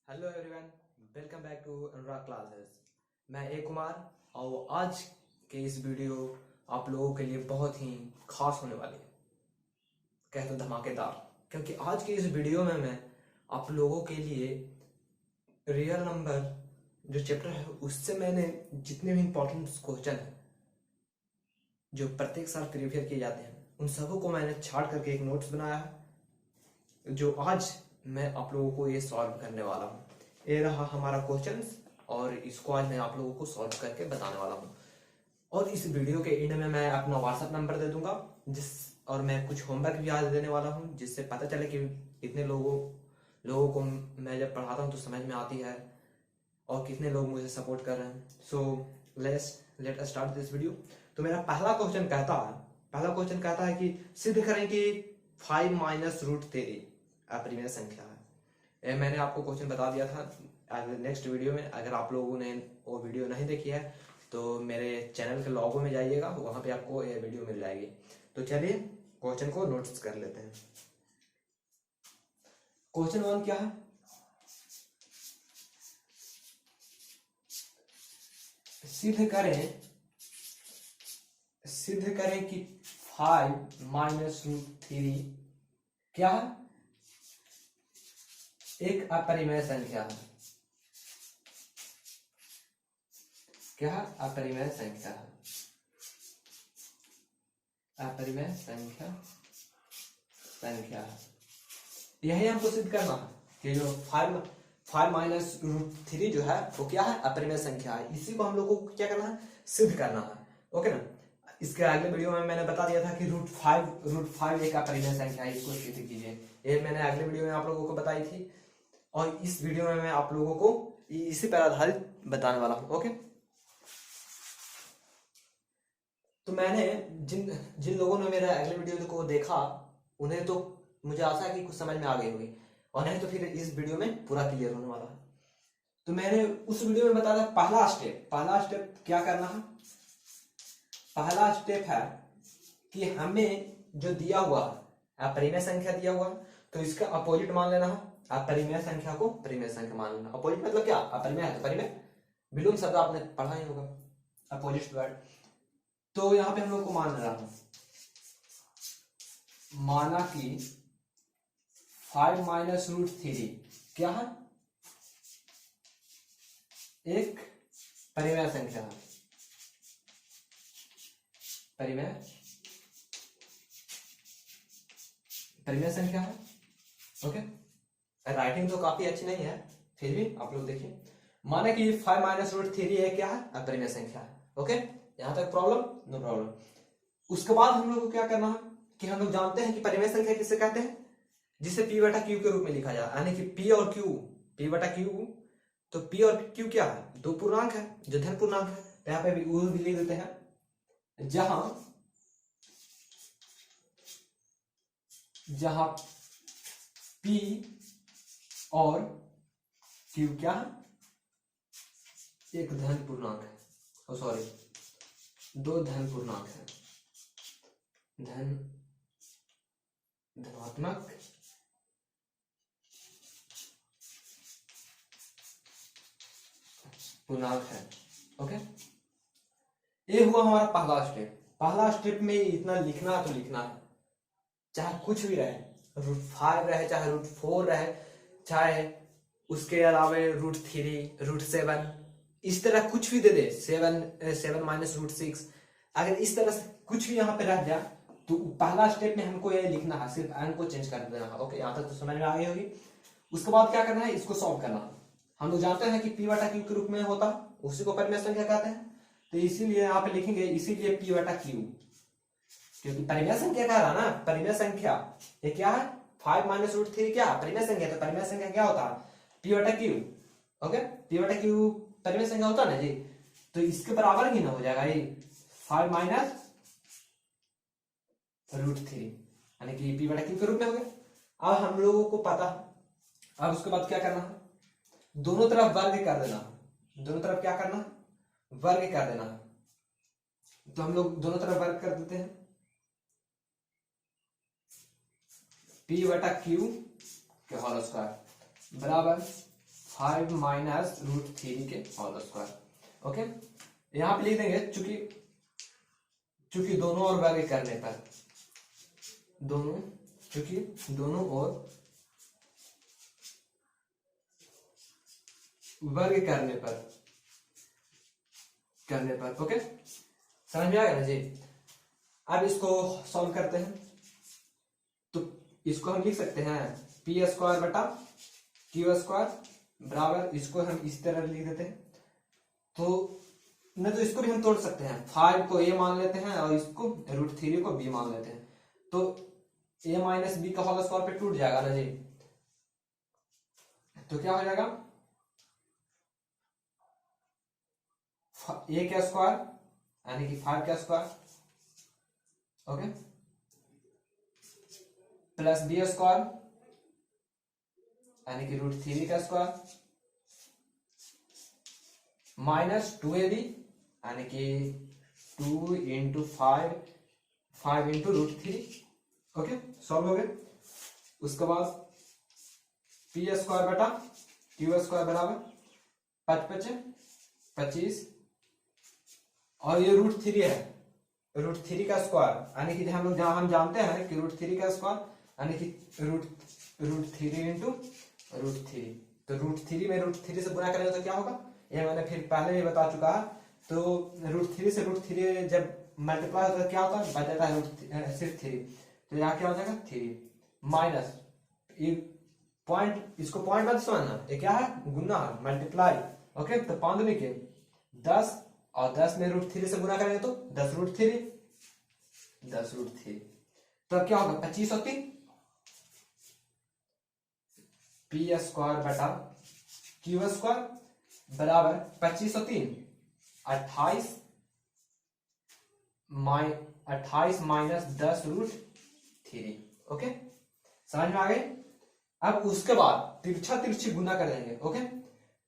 Hello everyone, welcome back to Anurag classes. मैं A Kumar और आज के इस वीडियो आप लोगों के लिए बहुत ही खास होने वाली है, कह दो धमाकेदार। क्योंकि आज के इस वीडियो में मैं आप लोगों के लिए रियल नंबर जो चैप्टर है उससे मैंने जितने भी इंपॉर्टेंट क्वेश्चन हैं जो प्रत्येक साल प्रीवियर किए जाते हैं उन सबों को मैंने छाड़ करके एक नोट्स बनाया है जो आज मैं आप लोगों को ये सॉल्व करने वाला हूँ। ये रहा हमारा क्वेश्चंस और इसको आज मैं आप लोगों को सॉल्व करके बताने वाला हूँ। और इस वीडियो के एंड में मैं अपना व्हाट्सएप नंबर दे दूंगा और मैं कुछ होमवर्क भी आज देने वाला हूँ जिससे पता चले कि कितने लोगों को मैं जब पढ़ाता हूँ तो समझ में आती है और कितने लोग मुझे सपोर्ट कर रहे हैं। So let us start this video. तो मेरा पहला क्वेश्चन कहता है कि सिद्ध करें कि 5 माइनस रूट 3 अपरिमेय संख्या है। ये मैंने आपको क्वेश्चन बता दिया था नेक्स्ट वीडियो में। अगर आप लोगों ने वो वीडियो नहीं देखी है तो मेरे चैनल के लॉगो में जाइएगा, वहां पे आपको ये वीडियो मिल जाएगी। तो चलिए क्वेश्चन को नोट्स कर लेते हैं। क्वेश्चन 1 क्या है? सिद्ध करें कि 5 माइनस रूट 3 क्या है? एक अपरिमेय संख्या है। क्या है? अपरिमेय संख्या है। अपरिमेय संख्या है। यही हमको सिद्ध करना है कि जो 5 माइनस रूट 3 जो है वो क्या है? अपरिमेय संख्या है। इसी को हम लोग को क्या करना है? सिद्ध करना है। ओके ना? इसके अगले वीडियो में मैंने बता दिया था कि रूट फाइव एक अपरिमेय संख्या है, इसको सिद्ध कीजिए। ये मैंने अगले वीडियो में आप लोगों को बताई थी और इस वीडियो में मैं आप लोगों को इसी पर आधारित बताने वाला हूं। ओके, तो मैंने जिन लोगों ने मेरा अगले वीडियो को देखा उन्हें तो मुझे आशा है कि कुछ समझ में आ गई होगी, और नहीं तो फिर इस वीडियो में पूरा क्लियर होने वाला है। तो मैंने उस वीडियो में बताया पहला स्टेप क्या करना है। पहला स्टेप है कि हमें जो दिया हुआ है अपरिमेय संख्या दिया हुआ है तो इसका अपोजिट मान लेना है। अपरिमेय संख्या को परिमेय संख्या मान लेना। अपोजिट मतलब क्या? अपरिमेय है तो परिमेय। विलोम शब्द आपने पढ़ा ही होगा, अपोजिट वर्ड। तो यहां पे हम लोग को मान रहा है, माना कि 5 माइनस रूट 3 क्या है? एक परिमेय संख्या है। परिमेय संख्या है। ओके, राइटिंग तो काफी अच्छी नहीं है, फिर भी आप लोग देखिए। माना कि 5 माइनस रूट 3 है क्या है? अपरिमेय संख्या है। ओके, यहां तक प्रॉब्लम? No problem. उसके बाद हम लोग को क्या करना है कि हम लोग जानते हैं कि परिमेय संख्या किसे कहते हैं? जिसे पी बटा क्यू के रूप में लिखा जाए, यानी कि पी और क्यू, पी बटा क्यू। तो पी और क्यू क्या है? दो पूर्णांक है जो धन पूर्णांक है। तो यहाँ पे भी लिख देते हैं, जहां पी और क्यू क्या है? एक धन पूर्णांक है, सॉरी दो धन पूर्णांक है। धनात्मक पूर्णांक है। ओके, ये हुआ हमारा पहला स्टेप में इतना लिखना तो लिखना है, चाहे कुछ भी रहे, रूट 5 रहे, चाहे रूट 4 रहे, चाहे उसके अलावा रूट 3, रूट 7, इस तरह कुछ भी दे दे। 7 माइनस रूट 6, अगर इस तरह से कुछ भी यहाँ पे रह जाए तो पहला स्टेप में हमको ये लिखना है, सिर्फ अंक को चेंज कर देना है। ओके, यहाँ तक तो समझ में आ गई होगी। उसके बाद क्या करना है? इसको सॉल्व करना है। हम लोग जानते हैं कि पी बटा क्यू के रूप में होता है, उसी को परिमेय संख्या कहते हैं। तो इसीलिए यहाँ पे लिखेंगे, इसीलिए पी बटा क्यू, क्योंकि परिमेय संख्या कह रहा ना, परिमेय संख्या ये क्या है? 5 माइनस रूट 3 क्या? परिमेय संख्या। तो परिमेय संख्या क्या होता है? पी बटा क्यू। ओके, पी बटा क्यू परिमेय संख्या होता है ना जी। तो इसके बराबर ही ना हो जाएगा ये 5 माइनस रूट 3, यानी कि पी बटा क्यू के रूप में हो गया। अब हम लोगों को पता, अब उसके बाद क्या करना है? दोनों तरफ वर्ग कर देना। दोनों तरफ क्या करना? वर्ग कर देना। तो हम लोग दोनों तरफ वर्ग कर देते हैं। पी बटा क्यू के होल स्क्वायर बराबर 5 माइनस रूट थ्री के होल स्क्वायर। ओके, यहां पे लिख देंगे चूंकि दोनों ओर वर्ग करने पर दोनों ओर वर्ग करने पर ओके, समझ में आ गया ना जी। अब इसको सॉल्व करते हैं, तो इसको हम लिख सकते हैं पी स्क्वायर बटा क्यू स्क्वायर बराबर, इसको हम इस तरह लिख देते हैं। तो न तो इसको भी हम तोड़ सकते हैं, 5 को a मान लेते हैं और इसको रूट थ्री को b मान लेते हैं, तो a माइनस बी का होल स्क्वायर पे टूट जाएगा ना जी। तो क्या हो जाएगा, a का स्क्वायर यानी कि 5 का square okay, plus B square यानी कि रूट थ्री का स्क्वायर माइनस 2ab यानी कि 2 into 5 into root three. Okay, solve हो गए। उसके बाद पी स्क्वायर बटा क्यू स्क्वायर बराबर 5 × 5 = 25 और ये रूट थ्री है, रूट थ्री का स्क्वायर यानी कि हम लोग जहां हम जानते हैं कि रूट थ्री का स्क्वायर यानी कि root three into root three, तो रूट थ्री में रूट थ्री से गुणा करेंगे तो क्या होगा, ये मैंने फिर पहले भी बता चुका है। तो रूट थ्री से रूट थ्री जब मल्टीप्लाई होता है क्या होता है, बच जाता है सिर्फ थ्री, तो यहाँ क्या हो जाएगा 3 माइनस पॉइंट, इसको पॉइंट मत समझना, ये क्या है गुना है मल्टीप्लाई। ओके, तो 5 के 10 और 10 में रूट थ्री से गुना करेंगे तो 10 रूट थ्री, तो अब क्या होगा 25 और 3 पी स्क्वायर बटा क्यू स्क्वायर बराबर 25 और 3 28 माइनस 10 रूट थ्री। ओके, समझ में आ गई। अब उसके बाद तिरछा तिरछी गुना कर देंगे। ओके,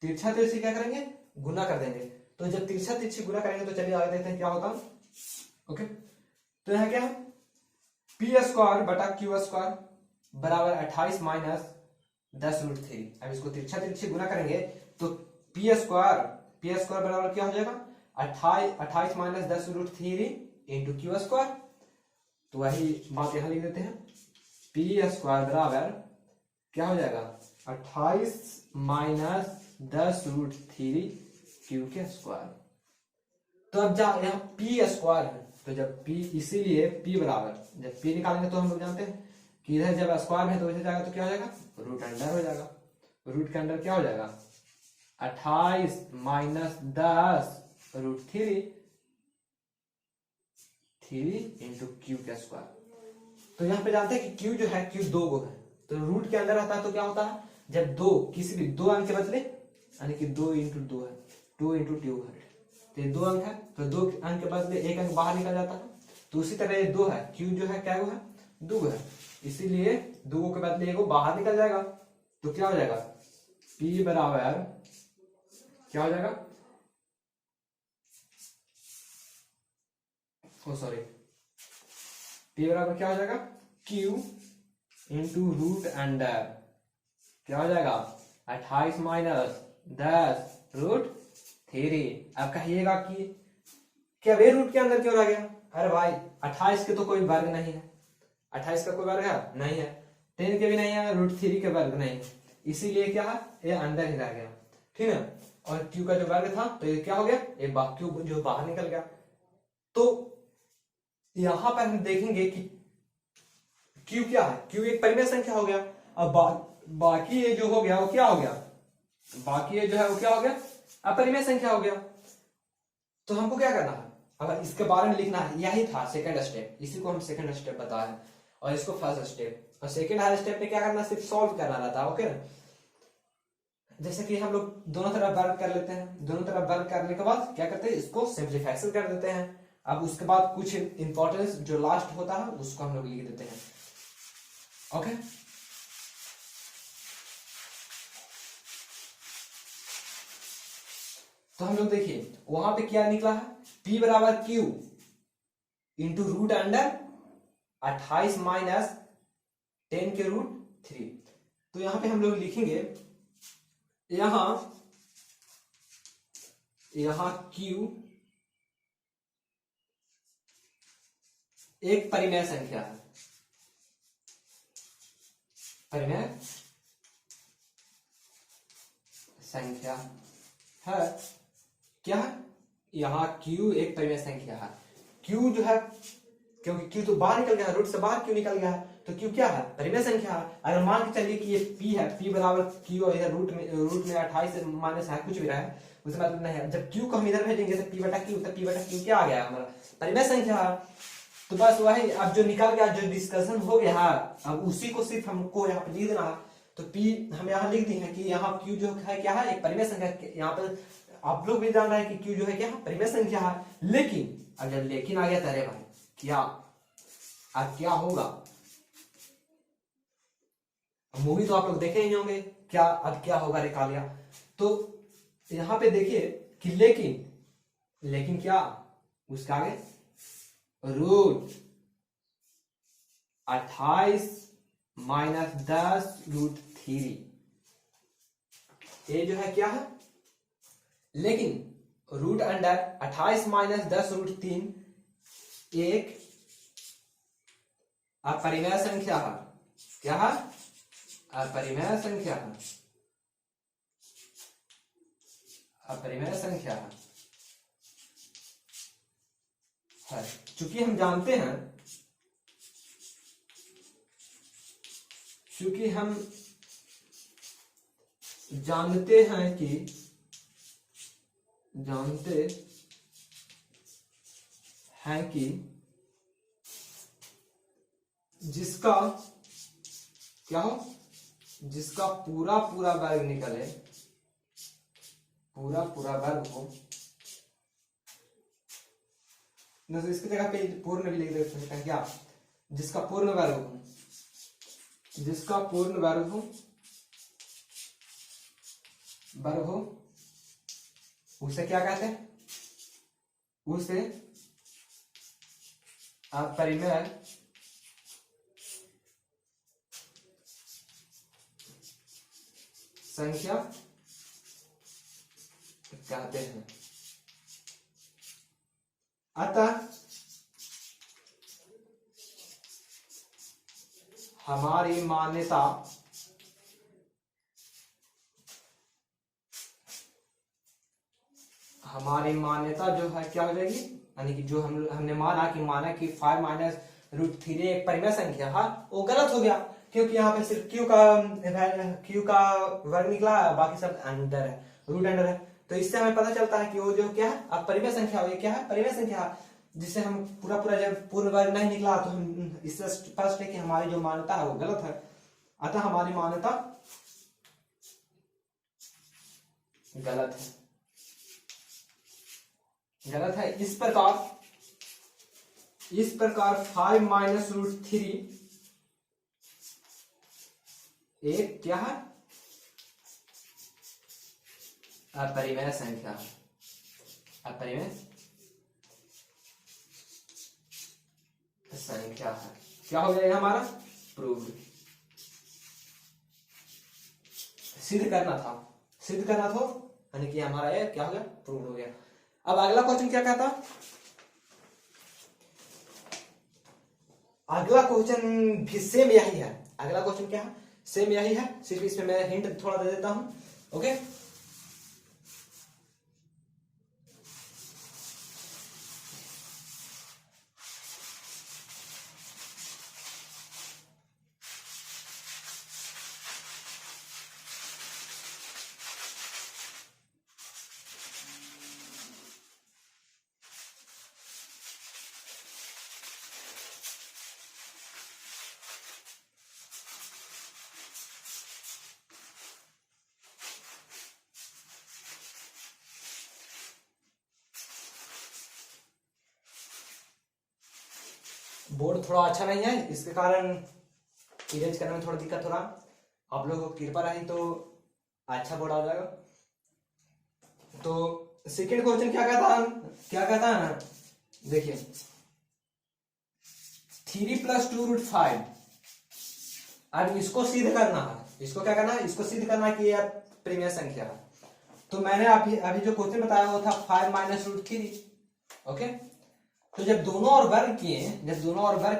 तिरछा तिरछी क्या करेंगे, गुना कर देंगे। तो जब तिरछा तिरछी गुना करेंगे तो चलिए आगे देखते हैं क्या होता है। ओके, तो यहां क्या है पी स्क्वायर बटा क्यू स्क्वायर बराबर 28 माइनस 10 रूट थ्री। अब इसको तिरछा तिरछी गुना करेंगे तो पी स्क्वायर बराबर क्या हो जाएगा 28 minus 10 root three into Q square. तो वही बात यहां लिख देते हैं, पी स्क्वायर बराबर क्या हो जाएगा 28 माइनस 10 रूट थ्री क्यू के स्क्वायर। तो अब यहाँ पी स्क्वायर है, तो जब पी, इसीलिए पी बराबर जब पी निकालेंगे तो हम लोग जानते हैं कि इधर जब स्क्वायर है तो इधर जाएगा तो क्या हो जाएगा रूट अंडर हो जाएगा। रूट के अंडर क्या हो जाएगा 28 minus 10 root three into Q का स्क्वायर। तो यहाँ पे जानते हैं कि क्यू जो है क्यू 2 गो है, तो रूट के अंदर रहता है तो क्या होता है जब दो किसी भी 2 अंक के बदले यानी कि 2 इंटू 2 है 2 इंटू 2 है, तो ये 2 अंक है तो 2 अंक के बदले 1 अंक बाहर निकल जाता है। तो उसी तरह ये 2 है, क्यू जो है क्या गो है 2 है, इसीलिए 2 के बदले 1 बाहर निकल जाएगा। तो क्या हो जाएगा P बराबर क्या हो जाएगा P बराबर क्या हो जाएगा Q इंटू रूट अंडर क्या हो जाएगा 28 माइनस 10 रूट थ्री। अब कहिएगा कि क्या वे रूट के अंदर क्यों रह गया, अरे भाई 28 के तो कोई वर्ग नहीं है, 28 का कोई वर्ग है नहीं है, 10 के भी नहीं है, रूट थ्री के वर्ग नहीं है, इसीलिए क्या है ये अंदर ही रह गया, ठीक है। और Q का जो वर्ग था तो ये क्या हो गया ये Q जो बाहर निकल गया। तो यहां पर हम देखेंगे कि Q क्या है, Q एक परिमेय संख्या हो गया। अब बाकी ये जो हो गया वो क्या हो गया, बाकी ये जो है वो क्या हो गया अपरिमेय संख्या हो गया। तो हमको क्या करना है, अब इसके बारे में लिखना है, यही था सेकंड स्टेप, इसी को हम सेकंड स्टेप बताया और इसको फर्स्ट स्टेप। और सेकंड हर स्टेप में क्या करना सिर्फ सॉल्व करना रहता है। ओके, जैसे कि हम लोग दोनों तरफ वर्ग कर लेते हैं, दोनों तरफ वर्ग करने के बाद क्या करते हैं इसको सिंप्लीफिकेशन कर देते हैं। अब उसके बाद कुछ इंपॉर्टेंस जो लास्ट होता है उसको हम लोग लिख देते हैं। ओके, तो हम लोग देखिए वहां पे क्या निकला है P बराबर Q into root under 28 minus 10 के रूट थ्री। तो यहां पे हम लोग लिखेंगे यहां Q एक परिमेय संख्या है, परिमेय संख्या है। क्या है? यहाँ Q एक परिमेय संख्या है। Q जो है, क्योंकि Q तो बाहर निकल गया, रूट से बाहर Q निकल गया है, तो Q क्या है? परिमेय संख्या है। अगर मान के चलिए कि ये P है, P बराबर Q और इधर रूट में 28 माइनस है, कुछ भी रहा है, उससे मतलब नहीं है। जब Q को हम इधर भेजेंगे तो P बटा Q, तो P बटा Q क्या आ गया हमारा? परिमेय संख्या है। तो बस वही, अब जो निकल गया, जो डिस्कशन हो गया, अब उसी को सिर्फ हमको यहाँ पे लिख देना है। तो P हम यहाँ लिख दी है कि यहाँ Q जो है क्या है? एक परिमेय संख्या। यहाँ पर आप लोग भी जान रहे हैं कि Q जो है क्या है? परिमेय संख्या है। लेकिन अगर लेकिन आ गया, अरे भाई क्या अब क्या होगा? मूवी तो आप लोग देखे ही होंगे, क्या अब क्या होगा रे कालिया। तो यहाँ पे देखिए कि लेकिन क्या उसका आगे रूट 28 माइनस 10 रूट 3, ये जो है क्या है? लेकिन रूट अंडर 28 माइनस 10 रूट 3 एक अपरिमेय संख्या है। क्या है? अपरिमेय संख्या है, अपरिमेय संख्या है। चूंकि हम जानते हैं, चूंकि हम जानते हैं कि जिसका क्या हो, जिसका पूरा पूरा वर्ग निकले, पूरा पूरा वर्ग हो, इसकी जगह पे पूर्ण भी लिख देते हैं। क्या? जिसका पूर्ण वर्ग हो, जिसका पूर्ण वर्ग हो उसे क्या कहते हैं? उसे अपरिमेय संख्या कहते हैं। अतः हमारी मान्यता जो है क्या हो जाएगी? यानी कि जो हमने माना कि 5 माइनस रूट 3 एक परिमेय संख्या है, वो गलत हो गया, क्योंकि यहाँ पे सिर्फ Q का वर्ग निकला है, बाकी सब अंडर है, रूट अंडर है। तो इससे हमें पता चलता है कि वो जो क्या है? अब परिमेय संख्या, ये क्या है? परिमेय संख्या, जिससे हम पूरा जब पूर्ण वर्ग नहीं निकला, तो हम इससे स्पष्ट है कि हमारी जो मान्यता है वो गलत है। अतः हमारी मान्यता गलत है। इस प्रकार 5 माइनस रूट 3 एक क्या है? अपरिमेय संख्या, अपरिमेय संख्या है। क्या हो जाएगा हमारा? प्रूव्ड। सिद्ध करना था, यानी कि हमारा ये क्या हो गया? प्रूव्ड हो गया। अब अगला क्वेश्चन क्या कहता? अगला क्वेश्चन भी सेम यही है। अगला क्वेश्चन क्या है? सेम यही है, सिर्फ इसमें मैं हिंट थोड़ा दे देता हूं। ओके, बोर्ड थोड़ा अच्छा नहीं है, इसके कारण इरेज करने में थोड़ा दिक्कत हो रहा। आप लोगों को कृपा रही तो अच्छा बोर्ड आ जाएगा। तो सेकेंड क्वेश्चन क्या कहता है ना, देखिए 3 + 2 रूट 5। अब इसको सिद्ध करना है, इसको क्या करना है? इसको सिद्ध करना है कि प्रीमियम संख्या है। तो मैंने अभी जो क्वेश्चन बताया वो था 5 माइनस रूट 3। ओके, तो जब दोनों और वर्ग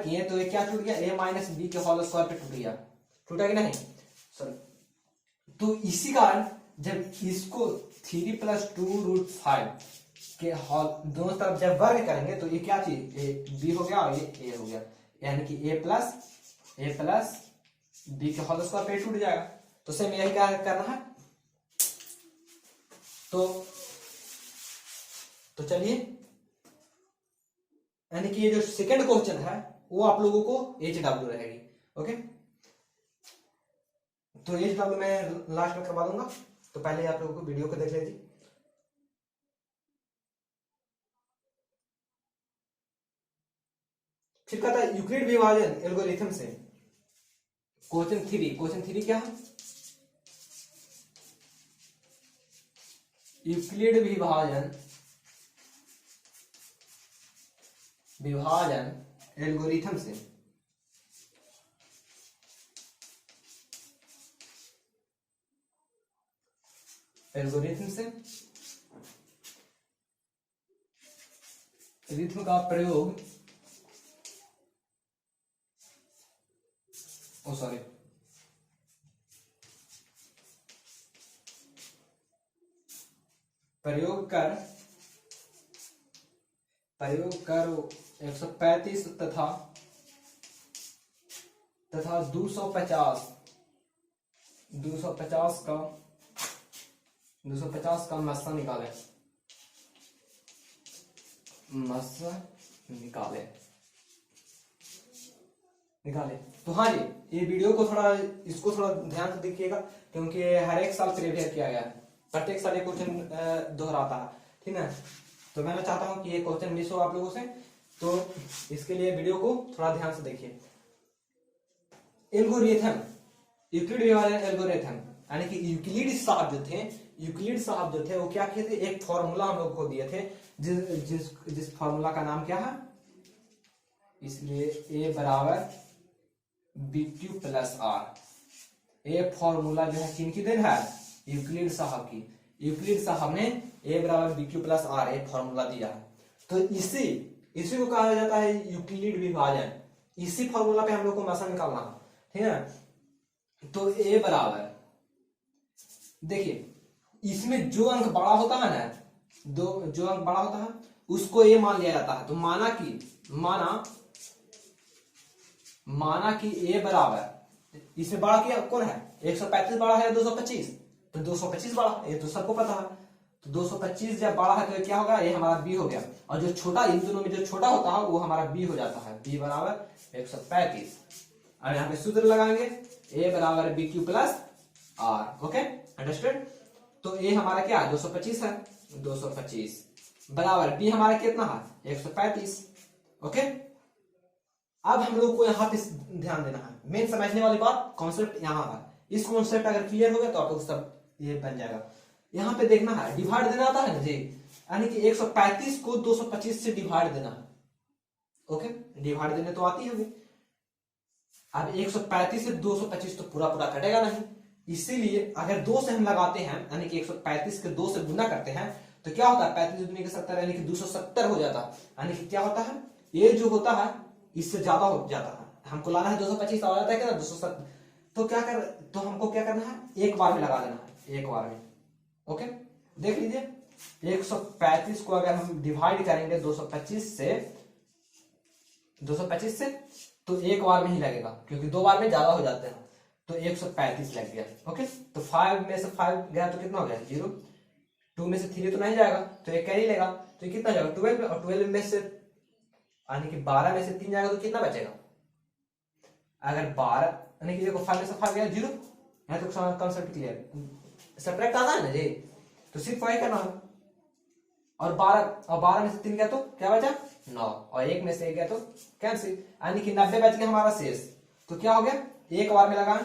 किए तो ये क्या टूट गया, a माइनस बी के होल स्क्वायर पे टूट गया, टूटा कि नहीं, सॉरी। तो इसी कारण जब इसको 3 प्लस 2 रूट 5 के होल दोनों तरफ जब वर्ग करेंगे तो ये क्या चीज ए बी हो गया और ये ए हो गया, यानी कि ए प्लस बी के होल स्क्वायर पे टूट जाएगा। तो सेम यही क्या करना है। तो चलिए, यानी कि ये जो सेकंड क्वेश्चन है वो आप लोगों को HW रहेगी। ओके, तो HW मैं लास्ट में करवा दूंगा, तो पहले आप लोगों को वीडियो को देख लीजिए। फिर कहता है यूक्लिड विभाजन एल्गोरिथम से क्वेश्चन 3 क्या है, यूक्लिड विभाजन एल्गोरिथम से रिथम का प्रयोग प्रयोग कर 135 तथा 250 का मस्सा निकाले। तो हाँ जी, ये वीडियो को इसको थोड़ा ध्यान से देखिएगा, क्योंकि हर एक साल प्रीवियर किया गया है, प्रत्येक साल ये क्वेश्चन दोहराता है, ठीक है। तो मैं चाहता हूं कि ये क्वेश्चन मिस हो आप लोगों से, तो इसके लिए वीडियो को थोड़ा ध्यान से देखिए। एल्गोरिथम, यूक्लिड विभाजन एल्गोरिथम, यानी कि यूक्लिड साहब जो थे वो क्या किए थे, एक फॉर्मूला हम लोग को दिए थे, जिस फॉर्मूला का नाम क्या है, इसलिए A बराबर BQ प्लस R। ये फॉर्मूला जो है किनकी देन है, यूक्लिड साहब की। यूक्लिड साहब ने A बराबर BQ प्लस R एक फॉर्मूला दिया है। तो इसी को कहा जाता है यूक्लिड विभाजन। इसी फॉर्मूला पे हम लोग को मसा निकालना है, ठीक है। तो A बराबर, देखिए इसमें जो अंक बड़ा होता है ना, जो अंक बड़ा होता है उसको A मान लिया जाता है। तो माना कि A बराबर, इसमें बड़ा क्या कौन है, 135 बड़ा है या 225, तो 225 बड़ा, ये तो सबको पता है। तो 225 जब बड़ा है तो क्या होगा, ये हमारा B हो गया, और जो छोटा, इन दोनों में जो छोटा होता है वो हमारा B हो जाता है, B बराबर 135। और यहाँ पे सूत्र लगाएंगे, A बराबर BQ plus R। Okay, understood. तो A हमारा क्या है, 225 है, 225 बराबर B हमारा कितना है, 135। ओके, अब हम लोग को यहाँ पे ध्यान देना है, मेन समझने वाली बात कॉन्सेप्ट यहाँ है। इस कॉन्सेप्ट अगर क्लियर हो गया तो आप लोग सब ये बन जाएगा। यहाँ पे देखना है, डिवाइड देना आता है ना जी, यानी कि 135 को 225 से डिवाइड देना है। ओके, डिवाइड देने तो आती होगी। अब 135 से 225 तो पूरा कटेगा नहीं, इसीलिए अगर 2 से हम लगाते हैं, यानी कि 135 के 2 से गुना करते हैं तो क्या होता है, 35 दूनी के 70, यानी कि 270 हो जाता है। यानी कि क्या होता है, ये जो होता है इससे ज्यादा हो जाता है। हमको लाना है 225, आ जाता है क्या 270। तो हमको क्या करना है, एक बार में लगा देना है, एक बार में। ओके, देख लीजिए 135 को अगर हम डिवाइड करेंगे 225 से तो एक बार में ही लगेगा, क्योंकि 2 बार में ज्यादा हो जाते हैं। तो 135 लग गया। ओके, तो 5 में से 5 गया तो कितना हो गया, 0। 2 में से 3 तो नहीं जाएगा, तो एक कैरी लेगा, तो ये कितना जाएगा 12 में, और 12 में से यानी कि 12 में से 3 जाएगा तो कितना बचेगा, अगर 12 यानी कि देखो 5 में से 5 गया 0। यहाँ तो कॉन्सेप्ट क्लियर, सब्ट्रैक्ट आता है ना जी, तो सिर्फ वही करना है। और 12 में से 3 गया तो क्या बचा 9, और 1 में से 1 गया तो कैंसिल, यानी कि 90 बच गया हमारा शेष। तो क्या हो गया, एक बार में लगाएं,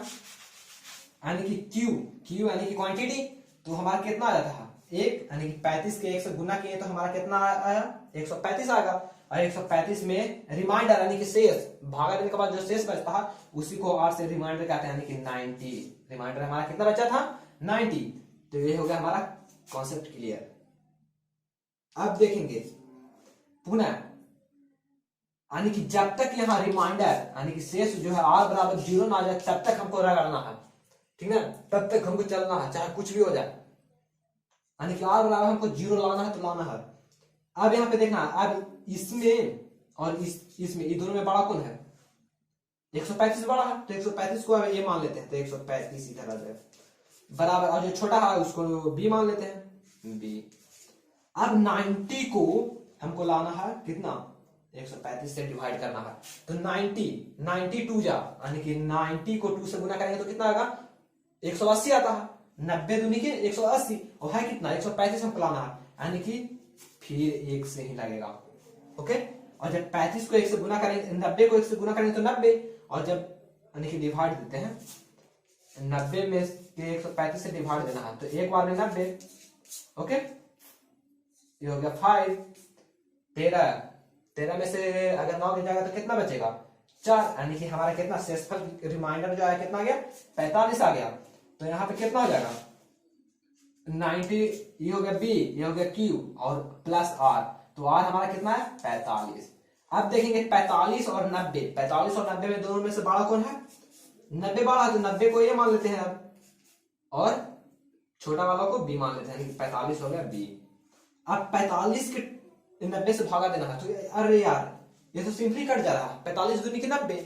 यानी कि क्यू यानी कि क्वांटिटी, तो हमारा कितना आ जाता है 1, यानी कि 35 के 1 से गुना किए तो हमारा कितना आया 135 आएगा। और 135 में रिमाइंडर यानी कि शेष, भागा देने के बाद जो शेष बचता है उसी को 8 से रिमाइंडर कहते हैं, यानी कि 90। रिमाइंडर हमारा कितना बचा था 90। तो ये हो गया हमारा कॉन्सेप्ट क्लियर। अब देखेंगे पुनः, यानी कि जब तक यहाँ रिमाइंडर यानी कि शेष जो है r बराबर 0 ना आ जाए तब तक हमको रगड़ना है, ठीक ना, तब तक हमको चलना है चाहे कुछ भी हो जाए, यानी कि r बराबर हमको 0 लाना है तो लाना है। अब यहाँ पे देखना, अब इसमें और इसमें ये दोनों में बड़ा कौन है? 135 बड़ा है, तो 135 को अब ये मान लेते हैं, तो 135 इधर आ जाए बराबर, और जो छोटा है उसको b मान लेते हैं b। अब 90 को हमको लाना है कितना? 135 से डिवाइड करना है, तो 90 2 जा, यानी कि 90 को 2 से गुना करेंगे तो कितना आएगा? 180 आता है। 90 दूनी के 180 और है कितना? 135 हमको लाना है, यानी कि फिर 1 से ही लगेगा। ओके, और जब 35 को 1 से गुना करेंगे, 90 को 1 से गुना करेंगे तो 90, और जब यानी कि डिवाइड देते हैं 90 में के 135 से डिवाइड देना है, तो एक बार में 90। ओके, ये हो गया 5। 13 में से अगर 9 गिर जाएगा तो कितना बचेगा? 4, यानी कि हमारा कितना शेषफल रिमाइंडर जो है कितना आ गया? 45 आ गया। तो यहाँ पे कितना हो जाएगा? 90, ये हो गया b, ये हो गया q और प्लस r, तो r हमारा कितना है? 45। अब देखेंगे 45 और 90, 45 और 90 में दोनों में से बड़ा कौन है? 90 बड़ा है, तो 90 को ये मान लेते हैं अब, और छोटा वाला को b मान लेते हैं, यानी कि 45 हो गया b। अब 45 के 90 से भागा देना है, तो अरे यार ये तो सिंपली कट जा रहा है, 45 दूनी के 90,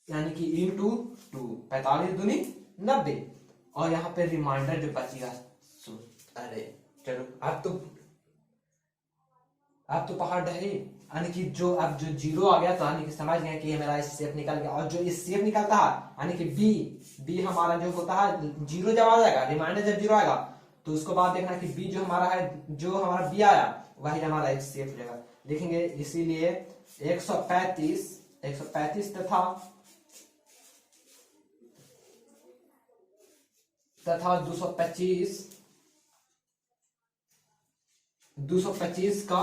यानी कि इंटू 2, 45 दूनी 90, और यहाँ पे रिमाइंडर जो बचेगा, अरे चलो अब तो पहाड़ ढही, यानी कि जो अब जो 0 आ गया तो यानी कि समझ गए कि ये मेरा शेप निकल गया, और जो इस शेप निकलता है यानी कि b हमारा जो होता है 0 जब आ जाएगा, रिमाइंडर जब 0 आएगा तो उसको बाद देखना कि b जो हमारा है, जो हमारा b आया वही हमारा एक शेप हो जाएगा। लिखेंगे इसीलिए 135 तथा 225 का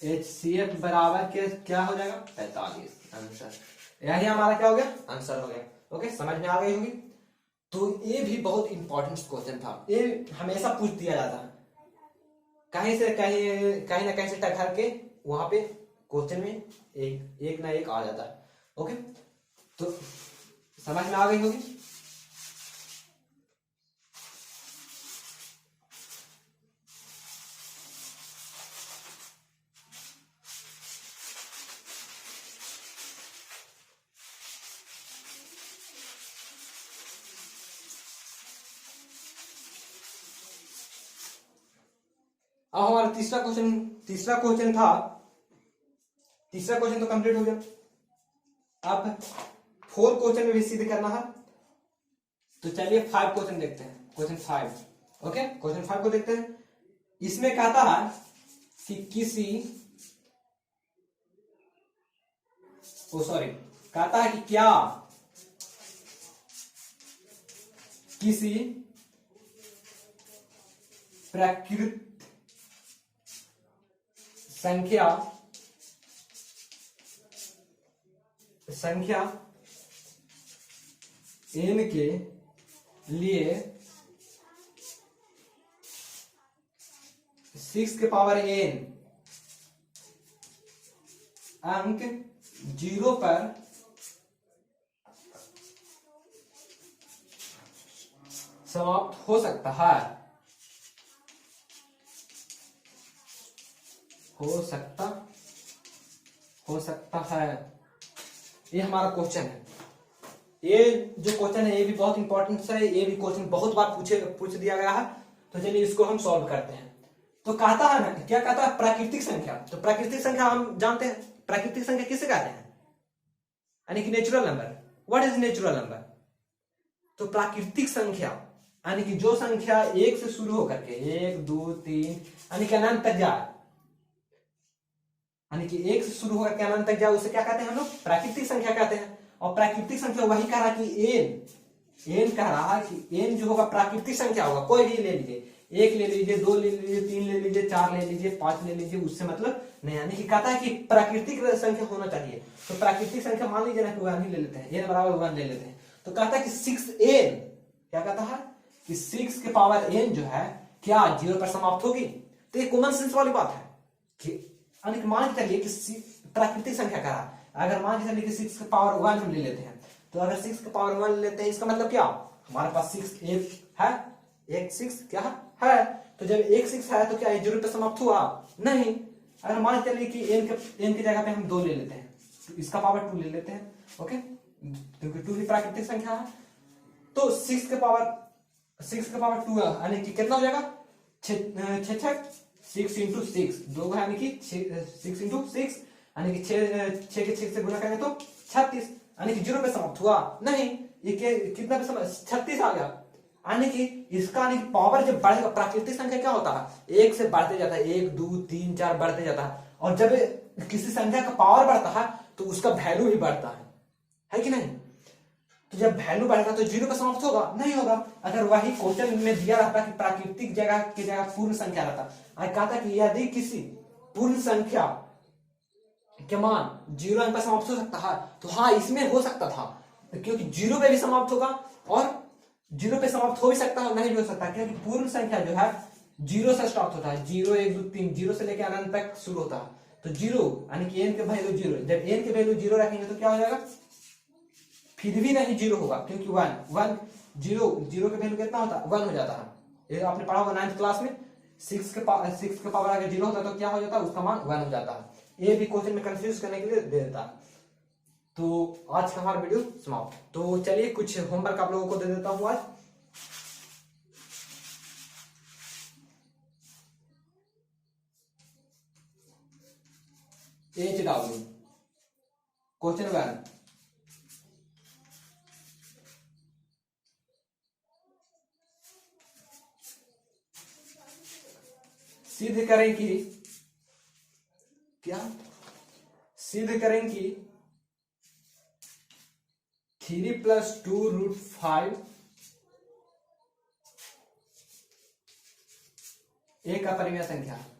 HCF बराबर के क्या हो जाएगा? 45 आंसर। यही हमारा क्या हो गया? आंसर हो गया। ओके, समझ में आ गई होगी। तो ये भी बहुत इंपॉर्टेंट क्वेश्चन था, ये हमेशा पूछ दिया जाता है, कहीं से कहीं ना कहीं से टकरा के वहां पे क्वेश्चन में एक ना एक आ जाता है। ओके, तो समझ में आ गई होगी। अब हमारा तीसरा क्वेश्चन तो कंप्लीट हो गया। अब 4 क्वेश्चन में भी सिद्ध करना है, तो चलिए 5 क्वेश्चन देखते हैं। क्वेश्चन 5, ओके, क्वेश्चन 5 को देखते हैं। इसमें कहता है कि कहता है कि क्या किसी प्रकृत संख्या n के लिए 6 के पावर n अंक 0 पर समाप्त हो सकता है। ये हमारा क्वेश्चन है। ये जो क्वेश्चन है ये भी बहुत इंपॉर्टेंट है, ये भी क्वेश्चन बहुत बार पूछ दिया गया है। तो चलिए इसको हम सॉल्व करते हैं। तो कहता है ना, क्या कहता है? प्राकृतिक संख्या। तो प्राकृतिक संख्या हम जानते हैं, प्राकृतिक संख्या किसे कहते हैं? यानी कि natural number. What is natural number? तो प्राकृतिक संख्या यानी कि जो संख्या 1 से शुरू होकर के 1 2 3 यानी कि अनंत तक जाए, यानी कि 1 से शुरू होकर के अनंत तक जाए, उसे क्या कहते हैं हम लोग? प्राकृतिक संख्या कहते हैं। और प्राकृतिक संख्या वही कह रहा है कि n कह रहा है कि n जो होगा प्राकृतिक संख्या होगा। कोई भी ले लीजिए, 1 ले लीजिए, 2 ले लीजिए, 3 ले लीजिए, 4 ले लीजिए, 5 ले लीजिए, उससे मतलब नहीं। यानी कि कहता है कि प्राकृतिक संख्या होना चाहिए। तो प्राकृतिक संख्या मान लीजिए ना कि 1 ही ले लेते हैं, n बराबर 1 ले लेते हैं। तो कहता है कि 6n क्या कहता है कि 6 के पावर n जो है क्या 0 पर समाप्त होगी। तो ये कॉमन सेंस वाली बात है कि मान के चलिए कि प्राकृतिक संख्या का है, अगर मान के चलिए कि 6 के पावर 1 हम ले लेते हैं, तो अगर 6 के पावर 1 ले लेते हैं इसका मतलब क्या, हमारे पास 6 एक है, एक 6 क्या है, तो जब एक 6 है तो क्या ये 0 पे समाप्त हुआ, नहीं। अगर मान के चलिए कि n की जगह पे हम 2 ले लेते हैं, तो इसका पावर 2 ले लेते हैं, ओके, क्योंकि 2 भी प्राकृतिक संख्या है। तो 6 के पावर 2 यानी कि कितना हो जाएगा, 6 इंटू 6, 2 यानी कि 6 इंटू 6 यानी कि 6 के 6 से गुना करेंगे तो 36, यानी कि 0 पे समाप्त हुआ, नहीं। ये कितना पे 36 आ गया, यानी कि इसका यानी कि पावर जब बढ़ेगा, प्राकृतिक संख्या क्या होता है, 1 से बढ़ते जाता है, 1 2 3 4 बढ़ते जाता है, और जब किसी संख्या का पावर बढ़ता है तो उसका वैल्यू भी बढ़ता है कि नहीं। तो जब वैल्यू बढ़ेगा तो 0 पे समाप्त होगा, नहीं होगा। अगर वही क्वेश्चन में दिया रहता कि प्राकृतिक जगह की जगह पूर्ण संख्या रहता, कहता कि यदि किसी पूर्ण संख्या के मान 0 अंक पर समाप्त हो सकता है, तो हाँ इसमें हो सकता था, क्योंकि 0 पे भी समाप्त होगा और 0 पे समाप्त हो भी सकता है और नहीं भी हो सकता, क्योंकि पूर्ण संख्या जो है 0 से स्टार्ट होता है, 0 1 2 3, 0 से लेकर अनंत तक शुरू होता है। तो 0 यानी कि n के वैल्यू 0, जब n के वैल्यू 0 रखेंगे तो क्या हो जाएगा, फिर भी नहीं 0 होगा, क्योंकि 0 के वैल्यू कितना होता है, 1 हो जाता है। ये आपने पढ़ा होगा 9th क्लास में, 6 के पावर अगर 0 होता है तो क्या हो जाता है, उसका मान 1 हो जाता है। ये भी क्वेश्चन में कंफ्यूज करने के लिए दे देता है। तो आज का हमारा वीडियो समाप्त। तो चलिए कुछ होमवर्क आप लोगों को दे देता हूं आज। HW क्वेश्चन 1, सिद्ध करें कि क्या, सिद्ध करें कि 3 + 2√5 एक अपरिमेय संख्या है।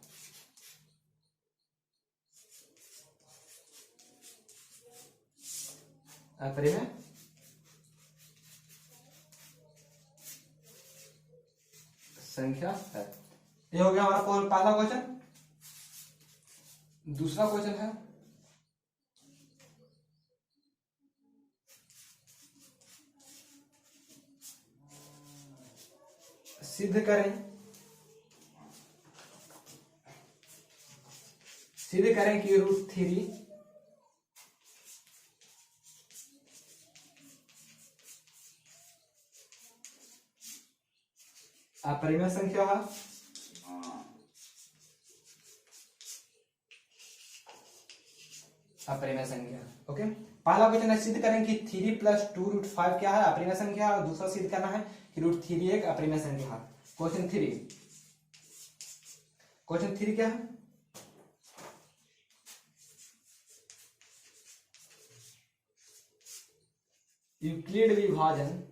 अपरिमेय संख्या है। ये हो गया हमारा पहला क्वेश्चन। दूसरा क्वेश्चन है, सिद्ध करें कि √3 अपरिमेय संख्या है। अपरिमेय संख्या, ओके। पहला क्वेश्चन है, सिद्ध करें कि 3 + 2√5 क्या है, अपरिमेय संख्या है, और दूसरा सिद्ध करना है कि √3 एक अपरिमेय संख्या है। क्वेश्चन 3 क्या है, यूक्लिड विभाजन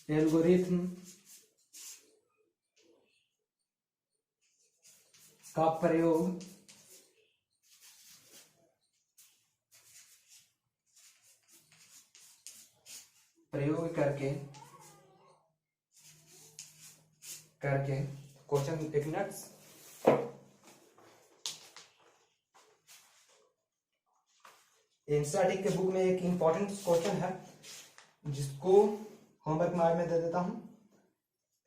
एल्गोरिथम का प्रयोग करके क्वेश्चन 1 मिनट, एनसीईआरटी के बुक में एक इंपॉर्टेंट क्वेश्चन है जिसको होमवर्क में आज मैं दे देता हूं।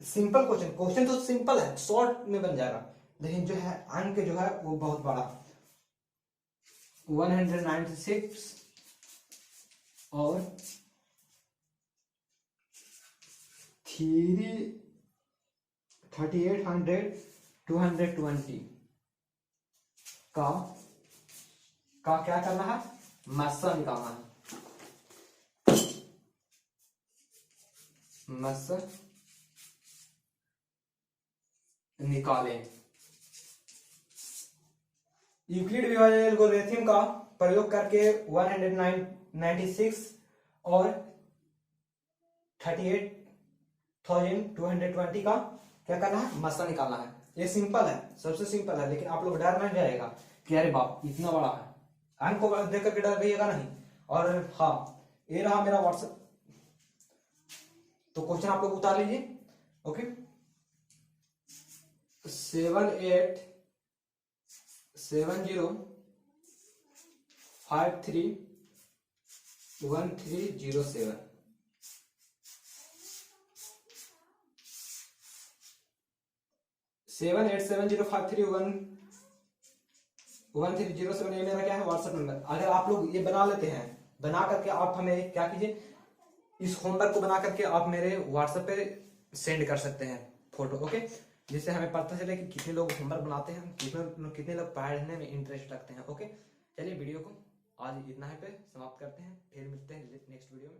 सिंपल क्वेश्चन तो सिंपल है, शॉर्ट में बन जाएगा, लेकिन जो है अंक जो है वो बहुत बड़ा, 196 और 3800 220 का क्या करना है, मस्सा निकालना है। मस्सा निकालें। यूक्लिड विभाजन एल्गोरिथम का प्रयोग करके 196 और 38,220 का क्या करना है, मस्सा निकालना है। ये सिंपल है, सबसे सिंपल है, लेकिन आप लोग डर नहीं जाएगा कि अरे बाप इतना बड़ा है, अंक को देख करके डर गइएगा नहीं। और हाँ, ये रहा मेरा व्हाट्सएप, तो क्वेश्चन आप लोग उतार लीजिए। ओके, 7870531307 7870531307 ये मेरा क्या है व्हाट्सएप नंबर। अगर आप लोग ये बना लेते हैं, बना करके आप हमें क्या कीजिए, इस होमवर्क को बना करके आप मेरे व्हाट्सएप पे सेंड कर सकते हैं फोटो। ओके, जिससे हमें पता चले कि कितने लोग होमवर्क बनाते हैं, कितने लोग पढ़ने में इंटरेस्ट रखते हैं। ओके, चलिए वीडियो को आज इतना ही पे समाप्त करते हैं, फिर मिलते हैं नेक्स्ट वीडियो में।